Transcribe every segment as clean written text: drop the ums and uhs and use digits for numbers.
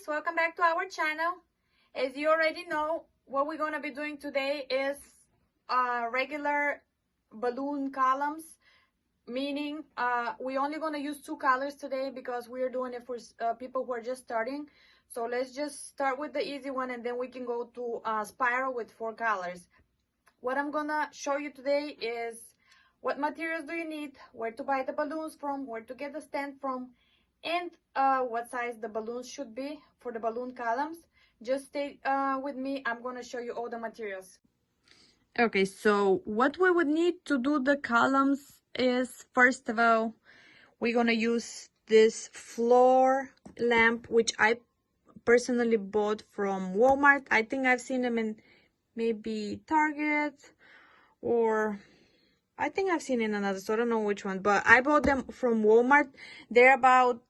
welcome back to our channel. As you already know, what we're going to be doing today is regular balloon columns, meaning we're only going to use 2 colors today because we're doing it for people who are just starting. So let's just start with the easy one, and then we can go to spiral with 4 colors. What I'm going to show you today is what materials do you need, where to buy the balloons from, where to get the stand from, and what size the balloons should be for the balloon columns. Just stay with me. I'm going to show you all the materials. Okay, so what we would need to do the columns is, first of all, we're going to use this floor lamp, which I personally bought from Walmart. I think I've seen them in maybe Target, or I think I've seen in another store. I don't know which one, but I bought them from Walmart. They're about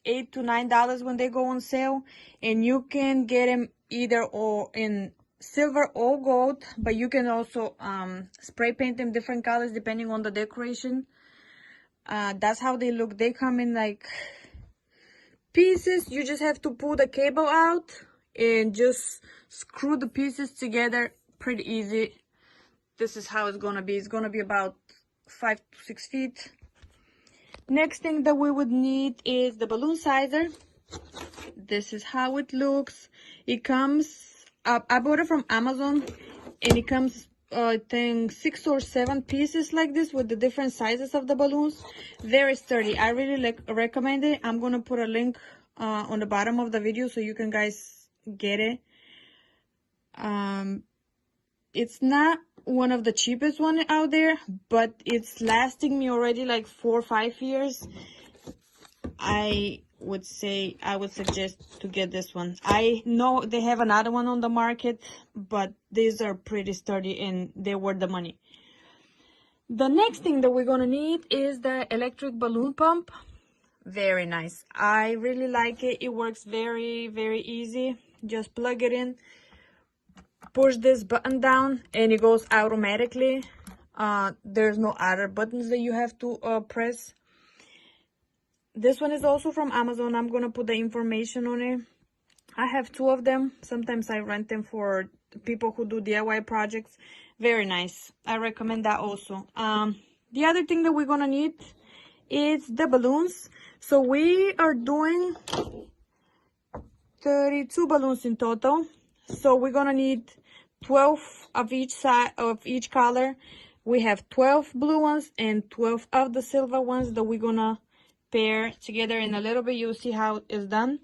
$8 to $9 when they go on sale, and you can get them either or in silver or gold, but you can also spray paint them different colors depending on the decoration. That's how they look. They come in like pieces. You just have to pull the cable out and just screw the pieces together. Pretty easy. This is how it's gonna be. It's gonna be about 5 to 6 feet. Next thing that we would need is the balloon sizer. This is how it looks. It comes, I bought it from Amazon, and it comes, I think 6 or 7 pieces like this with the different sizes of the balloons. Very sturdy. I really recommend it. I'm gonna put a link on the bottom of the video so you can guys get it. It's not one of the cheapest one out there, but it's lasting me already like 4 or 5 years. I would suggest to get this one. I know they have another one on the market, but these are pretty sturdy and they're worth the money. The next thing that we're gonna need is the electric balloon pump. Very nice. I really like it. It works very, very easy. Just plug it in, push this button down, and it goes automatically. There's no other buttons that you have to press. This one is also from Amazon. I'm gonna put the information on it. I have 2 of them. Sometimes I rent them for people who do DIY projects. Very nice. I recommend that also. The other thing that we're gonna need is the balloons. So we are doing 32 balloons in total. So we're gonna need 12 of each side of each color. We have 12 blue ones and 12 of the silver ones that we're gonna pair together. In a little bit you'll see how it's done.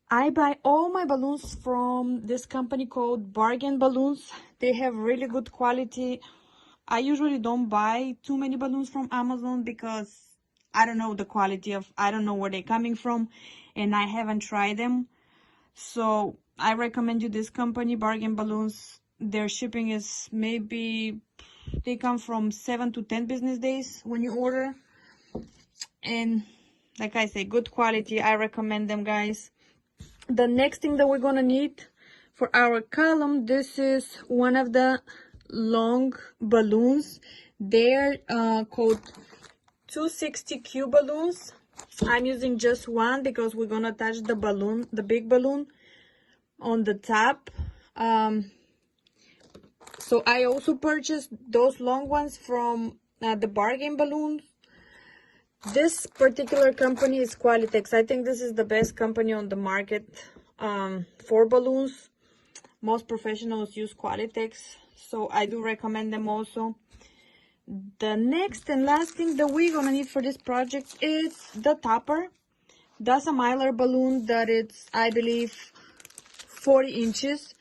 I buy all my balloons from this company called Bargain Balloons. They have really good quality. I usually don't buy too many balloons from Amazon because I don't know the quality of, I don't know where they're coming from, and I haven't tried them. So I recommend you this company, Bargain Balloons. Their shipping is maybe, they come from 7 to 10 business days when you order. And like I say, good quality. I recommend them, guys. The next thing that we're gonna need for our column, this is one of the long balloons. They're called 260Q balloons. I'm using just one because we're gonna attach the balloon, the big balloon, on the top. So I also purchased those long ones from the Bargain Balloons. This particular company is Qualitex. I think this is the best company on the market for balloons. Most professionals use Qualitex, so I do recommend them also. The next and last thing that we're gonna need for this project is the topper. That's a Mylar balloon that it's, I believe, 40 inches.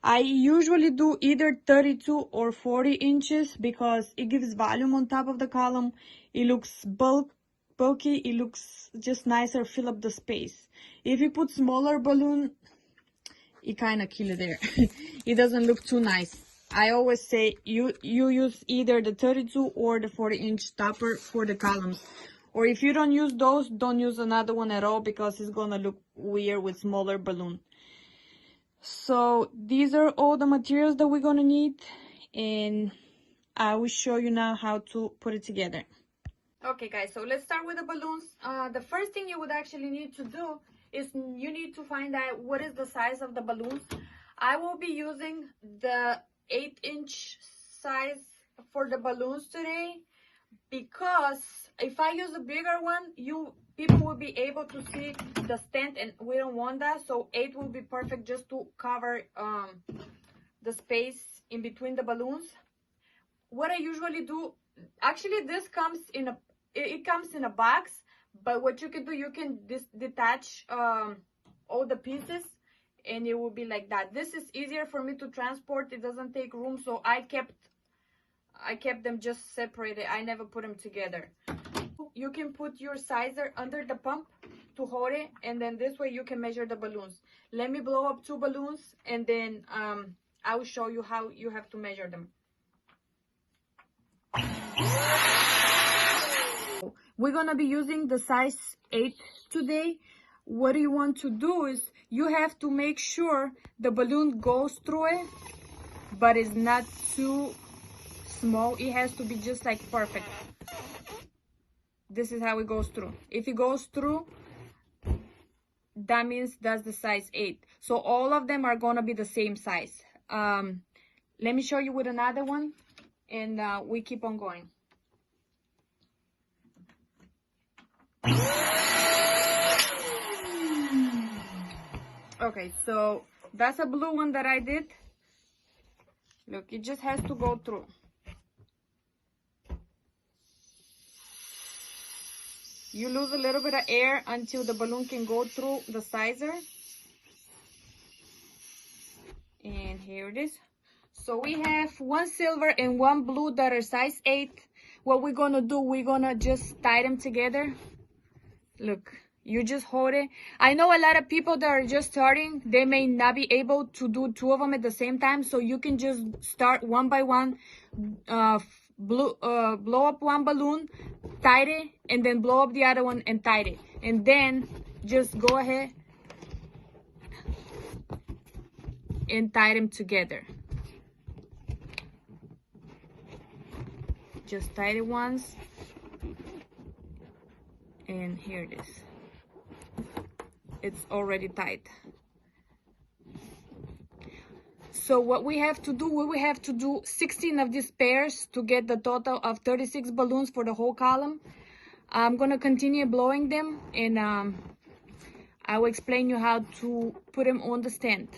I usually do either 32 or 40 inches because it gives volume on top of the column. It looks bulky, it looks just nicer, fill up the space. If you put smaller balloon, it kind of kill it there. It doesn't look too nice. I always say you use either the 32 or the 40-inch topper for the columns. Or if you don't use those, don't use another one at all because it's gonna look weird with smaller balloon. So these are all the materials that we're gonna need, and I will show you now how to put it together. Okay guys, so let's start with the balloons. The first thing you would actually need to do is you need to find out what is the size of the balloons. I will be using the 8-inch size for the balloons today, because if I use a bigger one, people will be able to see the stand, and we don't want that. So 8 will be perfect just to cover the space in between the balloons. What I usually do, actually this comes in a box, but what you can do, you can detach all the pieces, and it will be like that. This is easier for me to transport. It doesn't take room, so I kept them just separated. I never put them together. You can put your sizer under the pump to hold it, and then this way you can measure the balloons. Let me blow up 2 balloons, and then I will show you how you have to measure them. We're gonna be using the size 8 today. What you want to do is you have to make sure the balloon goes through it, but it's not too small. It has to be just like perfect. This is how it goes through. If it goes through, that means that's the size 8. So all of them are gonna be the same size. Let me show you with another one, and we keep on going. Okay, so that's a blue one that I did. Look, it just has to go through. You lose a little bit of air until the balloon can go through the sizer. And here it is. So we have 1 silver and 1 blue that are size 8. What we're gonna do, we're gonna just tie them together. Look, you just hold it. I know a lot of people that are just starting, they may not be able to do 2 of them at the same time, so you can just start one by one. Blow up 1 balloon, tie it, and then blow up the other one and tie it, and then just go ahead and tie them together. Just tie it once, and here it is. It's already tied. So what we have to do, we have to do 16 of these pairs to get the total of 36 balloons for the whole column. I'm gonna continue blowing them, and I will explain you how to put them on the stand.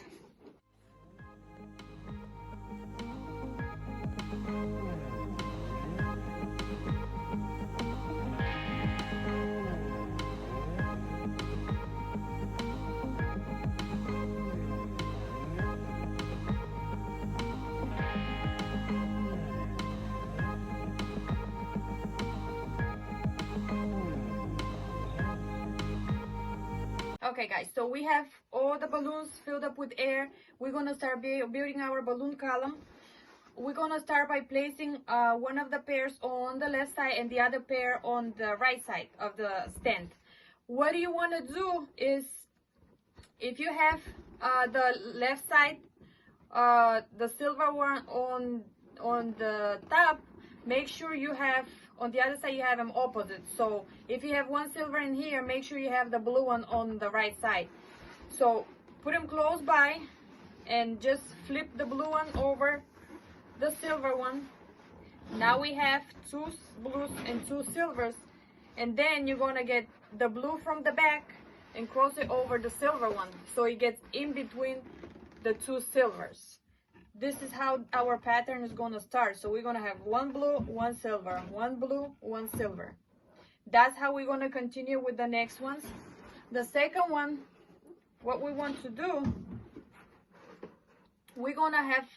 Okay guys, so we have all the balloons filled up with air. We're gonna start building our balloon column. We're gonna start by placing one of the pairs on the left side and the other pair on the right side of the stand. What you want to do is, if you have the left side, the silver one on the top, make sure you have on the other side, you have them opposite. So if you have 1 silver in here, make sure you have the blue one on the right side. So put them close by and just flip the blue one over the silver one. Now we have 2 blues and 2 silvers, and then you're gonna get the blue from the back and cross it over the silver one, so it gets in between the 2 silvers. This is how our pattern is gonna start. So we're gonna have 1 blue, 1 silver, 1 blue, 1 silver. That's how we're gonna continue with the next ones. The second one, what we want to do, we're gonna have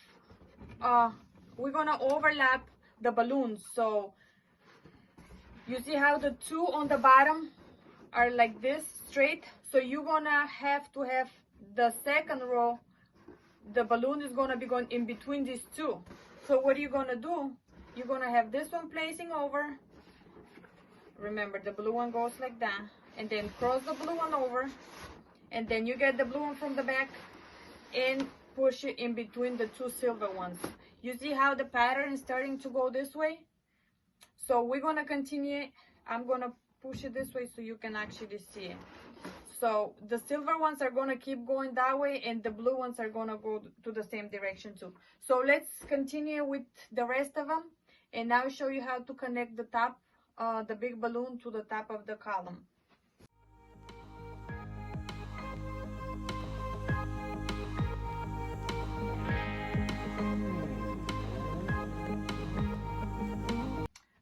we're gonna overlap the balloons. So you see how the 2 on the bottom are like this straight, so you're gonna have to have the second row, the balloon is gonna be going in between these 2. So what are you gonna do? You're gonna have this one placing over. Remember, the blue one goes like that, and then cross the blue one over, and then you get the blue one from the back and push it in between the 2 silver ones. You see how the pattern is starting to go this way? So we're gonna continue. I'm gonna push it this way so you can actually see it. So the silver ones are gonna keep going that way, and the blue ones are gonna go to the same direction too. So let's continue with the rest of them, and now show you how to connect the top, the big balloon to the top of the column.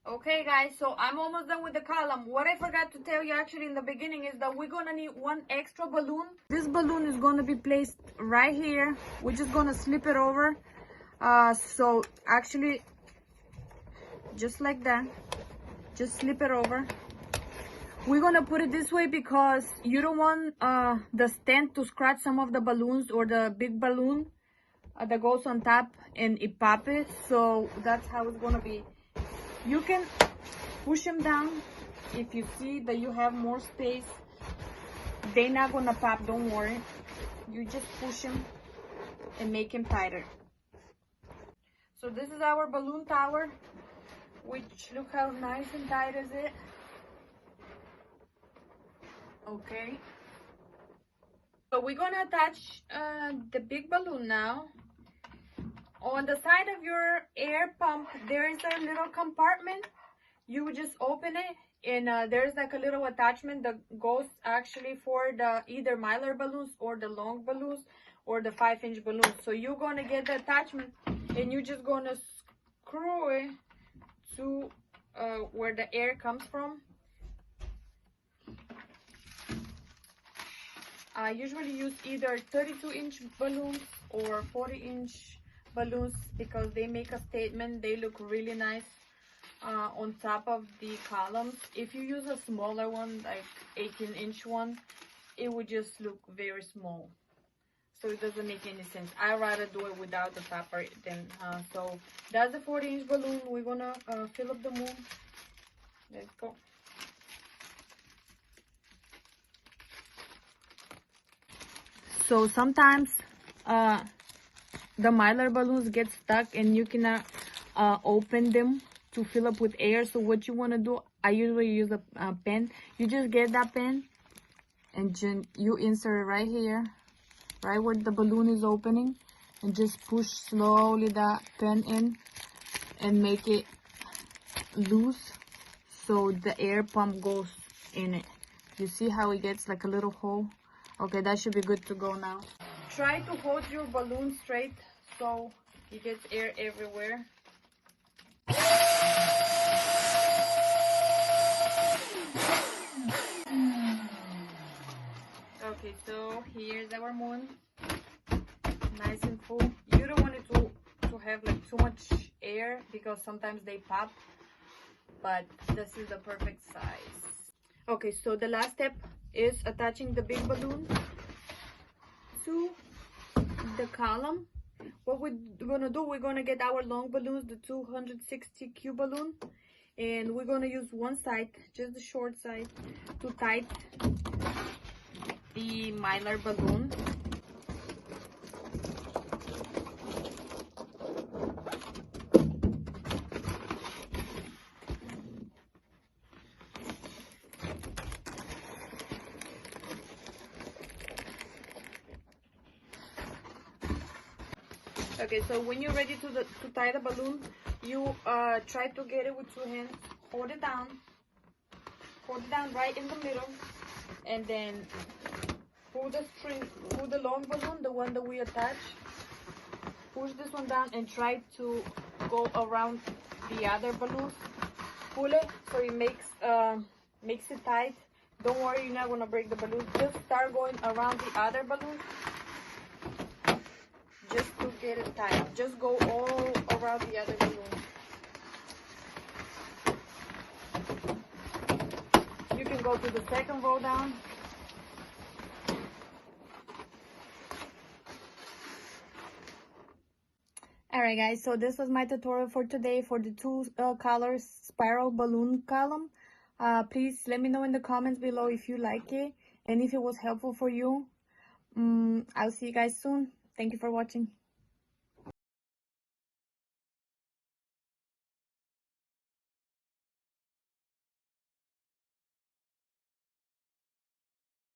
Okay guys, so I'm almost done with the column. What I forgot to tell you actually in the beginning is that we're gonna need one extra balloon. This balloon is gonna be placed right here. We're just gonna slip it over. So actually, just like that, just slip it over. We're gonna put it this way because you don't want the stand to scratch some of the balloons or the big balloon that goes on top and it pop it. So that's how it's gonna be. You can push them down if you see that you have more space. They're not gonna pop, don't worry. You just push them and make them tighter. So this is our balloon tower, which look how nice and tight is it. Okay. So we're gonna attach the big balloon now. On the side of your air pump, there is a little compartment. You would just open it, and there's like a little attachment that goes actually for the either Mylar balloons or the long balloons or the 5-inch balloons. So you're gonna get the attachment, and you're just gonna screw it to where the air comes from. I usually use either 32-inch balloons or 40-inch balloons because they make a statement. They look really nice on top of the columns. If you use a smaller one, like 18-inch one, it would just look very small. So it doesn't make any sense. I'd rather do it without the topper then. So that's the 40-inch balloon. We're gonna fill up the moon. Let's go. So sometimes the Mylar balloons get stuck and you cannot open them to fill up with air. So what you want to do, I usually use a pen. You just get that pen and you insert it right here, right where the balloon is opening, and just push slowly that pen in and make it loose so the air pump goes in it. You see how it gets like a little hole? Okay, that should be good to go now. Try to hold your balloon straight so it gets air everywhere. Okay, so here's our moon. Nice and full. You don't want it to have like too much air because sometimes they pop, but this is the perfect size. Okay, so the last step is attaching the big balloon to the column. What we're gonna do, we're gonna get our long balloons, the 260 Q balloon, and we're gonna use one side, just the short side, to tie the Mylar balloon. Okay, so when you're ready to tie the balloon, you try to get it with 2 hands. Hold it down right in the middle, and then pull the string, pull the long balloon, the one that we attached. Push this one down and try to go around the other balloons. Pull it so it makes it tight. Don't worry, you're not gonna break the balloon. Just start going around the other balloon. Just to get it tight. Just go all around the other balloon. You can go to the second row down. Alright guys, so this was my tutorial for today for the 2 colors spiral balloon column. Please let me know in the comments below if you like it and if it was helpful for you. I'll see you guys soon. Thank you for watching.